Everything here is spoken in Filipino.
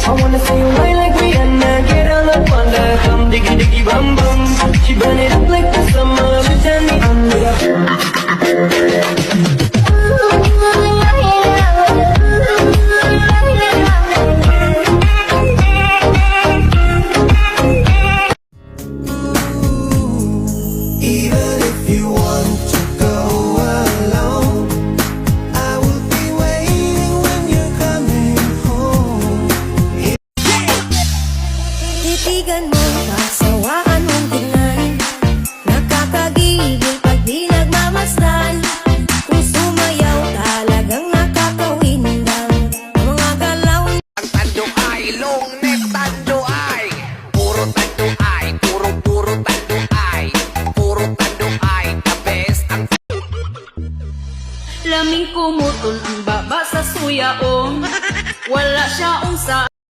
I wanna see you right like Rihanna. Get all up on the come diggy diggy bum bum. She burn it up like the summer. Pretend me Even if you want to go alone, I will be waiting when you're coming home. Titigan mo, pasawaan mong tingnan. Nakakagigil pag di nagmamasdan. Kung sumayaw talagang nakakawindang. Mga galaw Ang tando ay longnet, tando ay puro tando ay puro tando ay puro tando ay the best. Ang Laming kumutol ang baba sa suyaong. Wala siya unsa